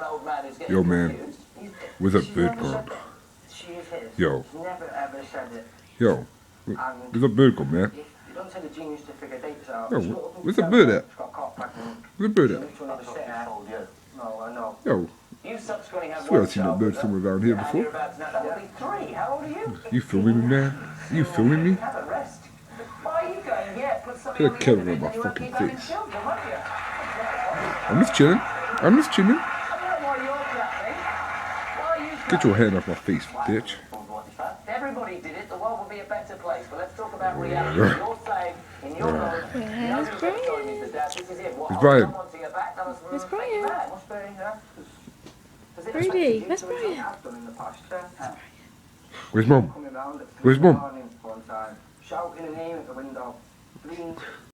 old man who's getting Yo, man. confused. Where's that bird gone? She is his. Yo. Never ever said it. Yo. Where's that bird gone, man? You don't take a genius to figure dates out. Yo, where's the bird at? She's got caught pregnant. Where's the bird at? That's what she told you. No, I know. Yo, You subsequently I had swear one I've seen that child bird with her, somewhere around here and before. you're about to that will be 3. How old are you? You filming me, man? You filming me? Have a rest. Why are you going? Yeah, put something Put a on the camera end of on my it, and you won't fucking keep having face. children, won't you? I'm just chilling. I'm just chilling. I don't know why you're clapping. Why are you Get your hand off my face, bitch. If everybody did it, the world would be a better place. But let's talk about reality. You're saying, in your knowledge, you know who's going to join me for dad. This is it. What, It's Brian. I want to get back. Where's Brian? What's Brian, huh? Rudy, where's Brian? Where's Mum? Where's Mum? Shouting her name at the window.